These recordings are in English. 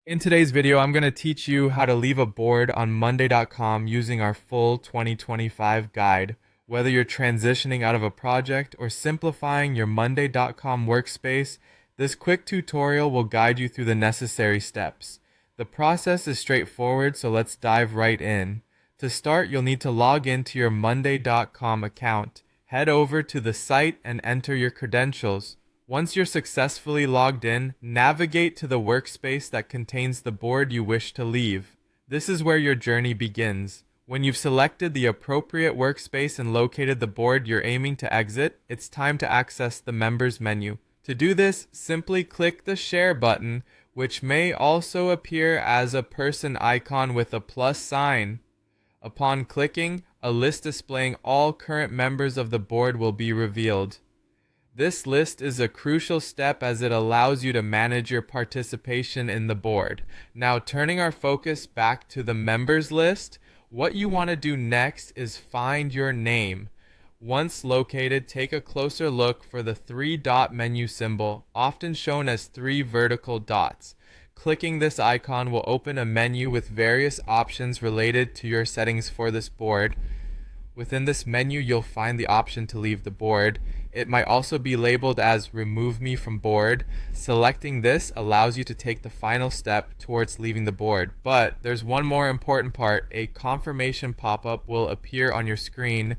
In today's video, I'm going to teach you how to leave a board on Monday.com using our full 2025 guide. Whether you're transitioning out of a project or simplifying your Monday.com workspace, this quick tutorial will guide you through the necessary steps. The process is straightforward, so let's dive right in. To start, you'll need to log into your Monday.com account. Head over to the site and enter your credentials. Once you're successfully logged in, navigate to the workspace that contains the board you wish to leave. This is where your journey begins. When you've selected the appropriate workspace and located the board you're aiming to exit, it's time to access the Members menu. To do this, simply click the Share button, which may also appear as a person icon with a plus sign. Upon clicking, a list displaying all current members of the board will be revealed. This list is a crucial step as it allows you to manage your participation in the board. Now, turning our focus back to the members list, what you want to do next is find your name. Once located, take a closer look for the three-dot menu symbol, often shown as three vertical dots. Clicking this icon will open a menu with various options related to your settings for this board. Within this menu, you'll find the option to leave the board. It might also be labeled as Remove Me from Board. Selecting this allows you to take the final step towards leaving the board. But there's one more important part. A confirmation pop-up will appear on your screen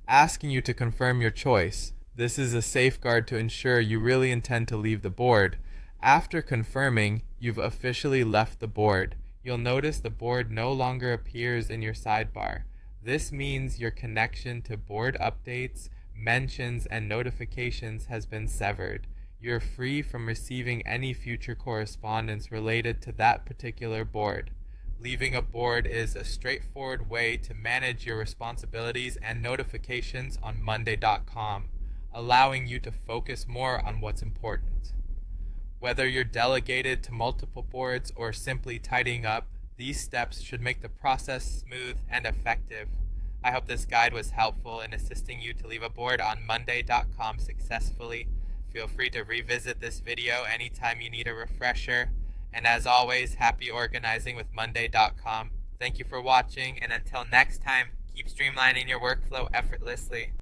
asking you to confirm your choice. This is a safeguard to ensure you really intend to leave the board. After confirming, you've officially left the board. You'll notice the board no longer appears in your sidebar. This means your connection to board updates, mentions, and notifications has been severed. You're free from receiving any future correspondence related to that particular board. Leaving a board is a straightforward way to manage your responsibilities and notifications on Monday.com, allowing you to focus more on what's important. Whether you're delegated to multiple boards or simply tidying up, these steps should make the process smooth and effective. I hope this guide was helpful in assisting you to leave a board on Monday.com successfully. Feel free to revisit this video anytime you need a refresher. And as always, happy organizing with Monday.com. Thank you for watching, and until next time, keep streamlining your workflow effortlessly.